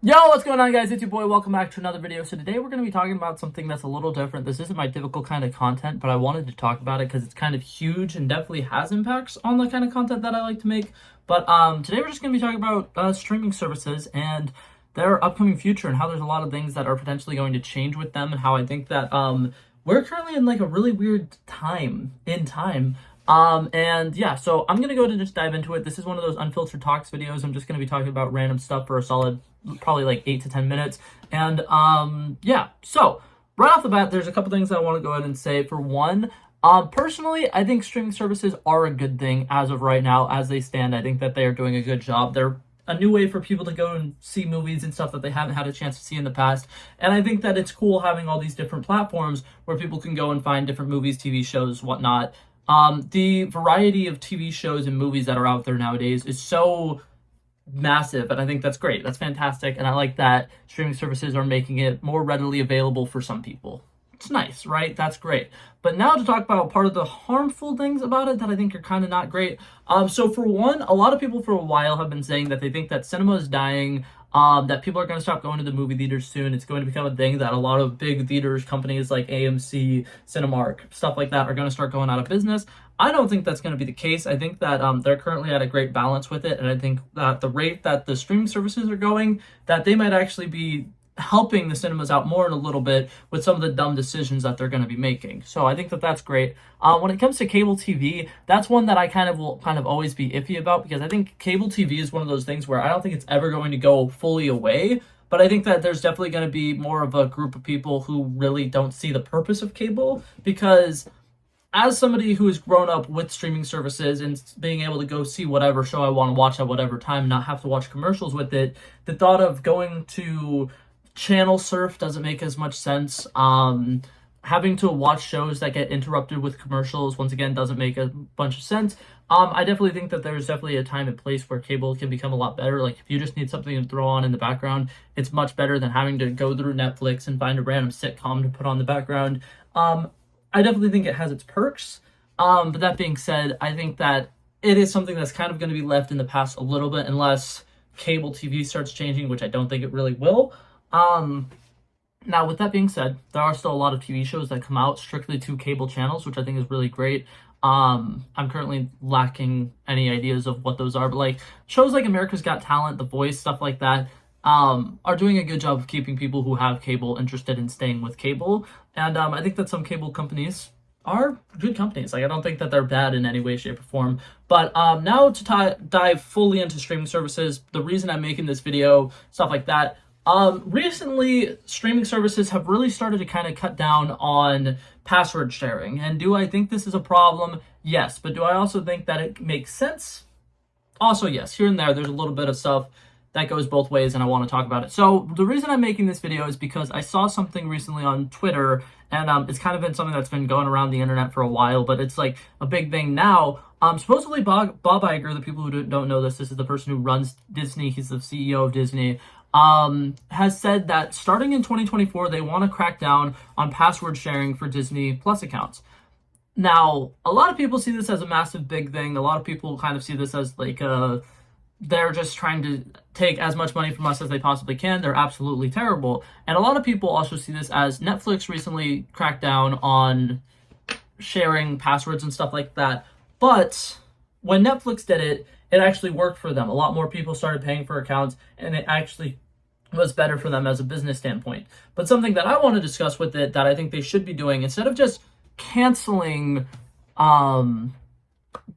Yo, what's going on, guys? It's your boy. Welcome back to another video. So today we're going to be talking about something that's a little different. This isn't my typical kind of content, but I wanted to talk about it because it's kind of huge and definitely has impacts on the kind of content that I like to make. But today we're just going to be talking about streaming services and their upcoming future and how there's a lot of things that are potentially going to change with them, and how I think that we're currently in like a really weird time and yeah, so I'm gonna go to just dive into it. This is one of those unfiltered talks videos. I'm just gonna be talking about random stuff for a solid probably like 8 to 10 minutes. And yeah, so right off the bat, there's a couple things I want to go ahead and say. For one, personally, I think streaming services are a good thing as of right now, as they stand. I think that they are doing a good job. They're a new way for people to go and see movies and stuff that they haven't had a chance to see in the past. And I think that it's cool having all these different platforms where people can go and find different movies, TV shows, whatnot. The variety of TV shows and movies that are out there nowadays is so massive, and I think that's great. That's fantastic, and I like that streaming services are making it more readily available for some people. It's nice, right? That's great. But now to talk about part of the harmful things about it that I think are kind of not great. So for one, a lot of people for a while have been saying that they think that cinema is dying, that people are going to stop going to the movie theaters soon. It's going to become a thing that a lot of big theaters, companies like AMC, Cinemark, stuff like that, are going to start going out of business. I don't think that's going to be the case. I think that they're currently at a great balance with it, and I think that the rate that the streaming services are going, that they might actually be helping the cinemas out more in a little bit with some of the dumb decisions that they're going to be making. So I think that that's great. When it comes to cable TV, that's one that I will always be iffy about, because I think cable TV is one of those things where I don't think it's ever going to go fully away. But I think that there's definitely going to be more of a group of people who really don't see the purpose of cable, because as somebody who has grown up with streaming services and being able to go see whatever show I want to watch at whatever time, not have to watch commercials with it, the thought of going to channel surf doesn't make as much sense. Having to watch shows that get interrupted with commercials, once again, doesn't make a bunch of sense. I definitely think that there's definitely a time and place where cable can become a lot better. Like, if you just need something to throw on in the background, it's much better than having to go through Netflix and find a random sitcom to put on the background. I definitely think it has its perks. But that being said, I think that it is something that's kind of going to be left in the past a little bit, unless cable TV starts changing, which I don't think it really will. Now, with that being said, there are still a lot of TV shows that come out strictly to cable channels, which I think is really great. I'm currently lacking any ideas of what those are, but like shows like America's Got Talent, The Voice, stuff like that, are doing a good job of keeping people who have cable interested in staying with cable. And I think that some cable companies are good companies. Like, I don't think that they're bad in any way, shape, or form. But now to dive fully into streaming services, the reason I'm making this video, stuff like that, recently, streaming services have really started to kind of cut down on password sharing. And do I think this is a problem? Yes. But do I also think that it makes sense? Also, yes. Here and there's a little bit of stuff that goes both ways, and I want to talk about it. So the reason I'm making this video is because I saw something recently on Twitter, and it's kind of been something that's been going around the internet for a while, but it's like a big thing now. Supposedly Bob Iger, the people who don't know this is the person who runs Disney. He's the CEO of Disney. Has said that starting in 2024, they want to crack down on password sharing for Disney Plus accounts. Now, a lot of people see this as a massive big thing. A lot of people kind of see this as like they're just trying to take as much money from us as they possibly can. They're absolutely terrible. And a lot of people also see this as Netflix recently cracked down on sharing passwords and stuff like that. But when Netflix did it, it actually worked for them. A lot more people started paying for accounts, and it actually was better for them as a business standpoint. But something that I want to discuss with it that I think they should be doing, instead of just canceling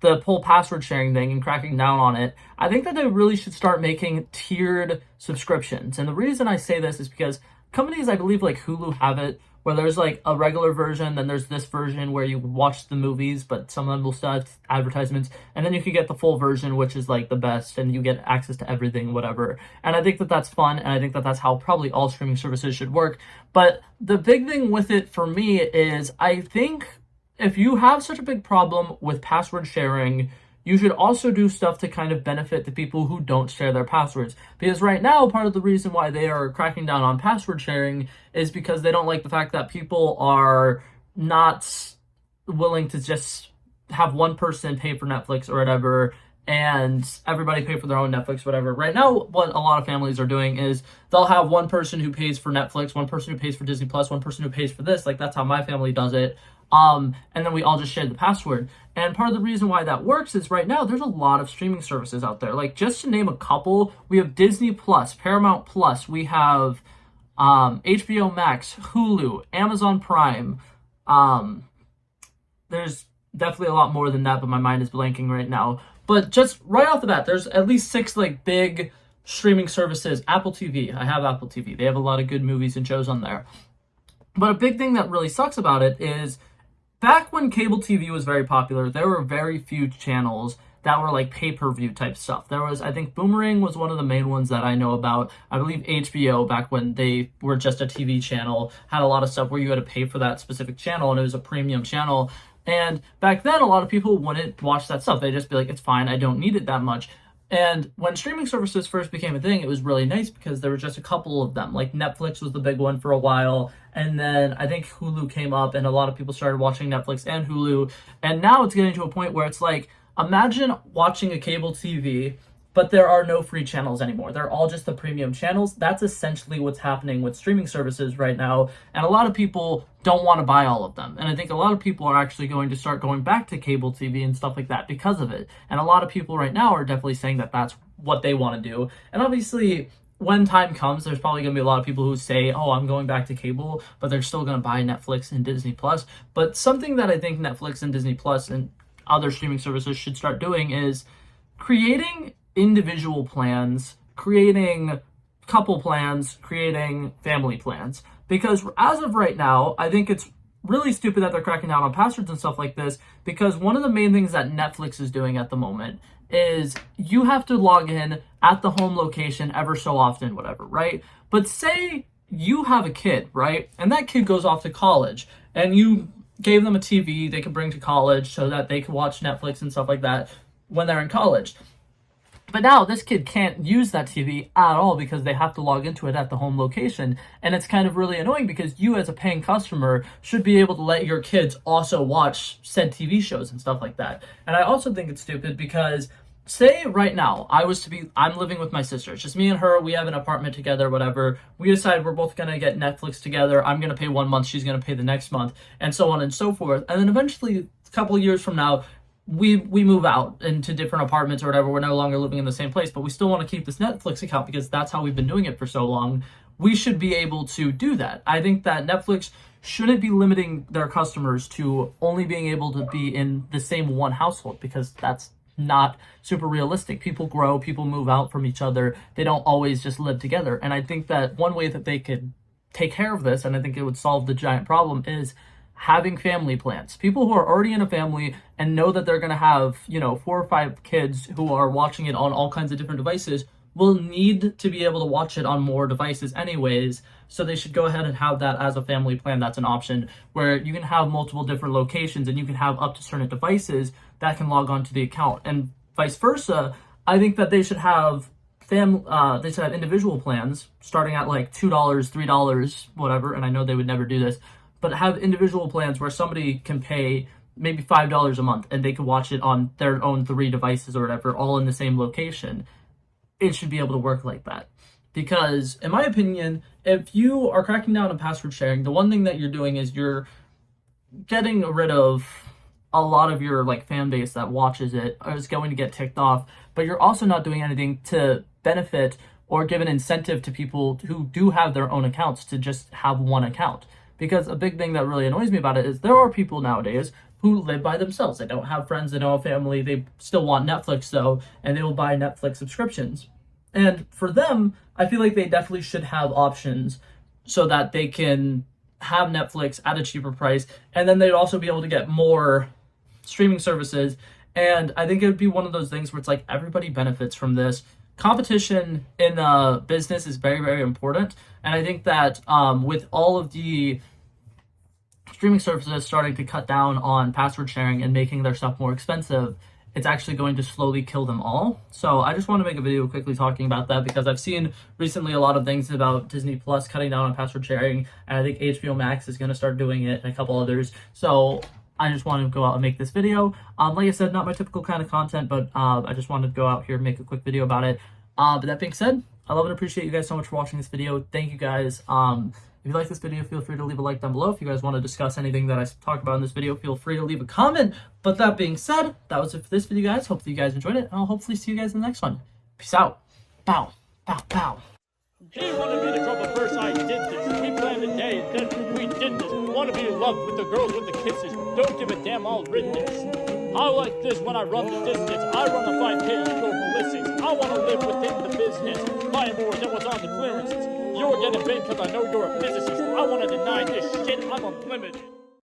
the whole password sharing thing and cracking down on it, I think that they really should start making tiered subscriptions. And the reason I say this is because companies, I believe like Hulu, have it where there's like a regular version, then there's this version where you watch the movies, but some of them will still have advertisements, and then you can get the full version, which is like the best, and you get access to everything, whatever. And I think that that's fun, and I think that that's how probably all streaming services should work. But the big thing with it for me is, I think if you have such a big problem with password sharing, you should also do stuff to kind of benefit the people who don't share their passwords. Because right now, part of the reason why they are cracking down on password sharing is because they don't like the fact that people are not willing to just have one person pay for Netflix or whatever and everybody pay for their own Netflix, whatever. Right now, what a lot of families are doing is they'll have one person who pays for Netflix, one person who pays for Disney Plus, one person who pays for this. Like, that's how my family does it. And then we all just share the password. And part of the reason why that works is right now there's a lot of streaming services out there. Like, just to name a couple, we have Disney Plus, Paramount Plus, we have HBO Max, Hulu, Amazon Prime. There's definitely a lot more than that, but my mind is blanking right now. But just right off the bat, there's at least 6 like big streaming services. Apple TV, I have Apple TV. They have a lot of good movies and shows on there. But a big thing that really sucks about it is back when cable TV was very popular, there were very few channels that were like pay-per-view type stuff. There was, I think Boomerang was one of the main ones that I know about. I believe HBO, back when they were just a TV channel, had a lot of stuff where you had to pay for that specific channel, and it was a premium channel. And back then, a lot of people wouldn't watch that stuff. They'd just be like, it's fine, I don't need it that much. And when streaming services first became a thing, it was really nice because there were just a couple of them. Like Netflix was the big one for a while, and then I think Hulu came up, and a lot of people started watching Netflix and Hulu. And now it's getting to a point where it's like, imagine watching a cable TV, but there are no free channels anymore. They're all just the premium channels. That's essentially what's happening with streaming services right now. And a lot of people don't want to buy all of them. And I think a lot of people are actually going to start going back to cable TV and stuff like that because of it. And a lot of people right now are definitely saying that that's what they want to do. And obviously, when time comes, there's probably going to be a lot of people who say, oh, I'm going back to cable, but they're still going to buy Netflix and Disney Plus. But something that I think Netflix and Disney Plus and other streaming services should start doing is creating individual plans, creating couple plans, creating family plans. Because as of right now, I think it's really stupid that they're cracking down on passwords and stuff like this, because one of the main things that Netflix is doing at the moment is you have to log in at the home location ever so often, whatever, right? But say you have a kid, right? And that kid goes off to college, and you gave them a TV they could bring to college so that they could watch Netflix and stuff like that when they're in college. But now this kid can't use that TV at all because they have to log into it at the home location. And it's kind of really annoying because you as a paying customer should be able to let your kids also watch said TV shows and stuff like that. And I also think it's stupid because say right now I'm living with my sister. It's just me and her. We have an apartment together, whatever. We decide we're both going to get Netflix together. I'm going to pay 1 month. She's going to pay the next month, and so on and so forth. And then eventually, a couple of years from now, we move out into different apartments or whatever. We're no longer living in the same place, but we still want to keep this Netflix account because that's how we've been doing it for so long. We should be able to do that. I think that Netflix shouldn't be limiting their customers to only being able to be in the same one household, because that's not super realistic. People grow, people move out from each other. They don't always just live together. And I think that one way that they could take care of this, and I think it would solve the giant problem, is having family plans. People who are already in a family and know that they're going to have, 4 or 5 kids who are watching it on all kinds of different devices will need to be able to watch it on more devices anyways. So they should go ahead and have that as a family plan. That's an option where you can have multiple different locations and you can have up to certain devices that can log on to the account, and vice versa. I think that they should have individual plans starting at like $2, $3, whatever. And I know they would never do this, but have individual plans where somebody can pay maybe $5 a month and they can watch it on their own 3 devices or whatever, all in the same location. It should be able to work like that. Because in my opinion, if you are cracking down on password sharing, the one thing that you're doing is you're getting rid of a lot of your fan base that watches it is going to get ticked off, but you're also not doing anything to benefit or give an incentive to people who do have their own accounts to just have one account. Because a big thing that really annoys me about it is there are people nowadays who live by themselves. They don't have friends, they don't have family, they still want Netflix though, and they will buy Netflix subscriptions. And for them, I feel like they definitely should have options so that they can have Netflix at a cheaper price, and then they'd also be able to get more streaming services. And I think it would be one of those things where it's like everybody benefits from this. Competition in business is very, very important. And I think that with all of the streaming services starting to cut down on password sharing and making their stuff more expensive, it's actually going to slowly kill them all. So I just want to make a video quickly talking about that, because I've seen recently a lot of things about Disney Plus cutting down on password sharing, and I think HBO Max is going to start doing it and a couple others. So I just wanted to go out and make this video. Like I said, not my typical kind of content, but I just wanted to go out here and make a quick video about it. But that being said, I love and appreciate you guys so much for watching this video. Thank you guys. If you like this video, feel free to leave a like down below. If you guys want to discuss anything that I talk about in this video, feel free to leave a comment. But that being said, that was it for this video, guys. Hope that you guys enjoyed it, and I'll hopefully see you guys in the next one. Peace out. Bow. Bow. Bow. He wanted me to drop a verse, I did this. We planned a day, then we did this. Wanna be in love with the girls with the kisses. Don't give a damn, I'll rid this. I like this when I run the distance. I run a 5K, you go ballistics. I wanna live within the business. Buy more than what's on the clearances. You're getting big cause I know you're a physicist. I wanna deny this shit, I'm unlimited.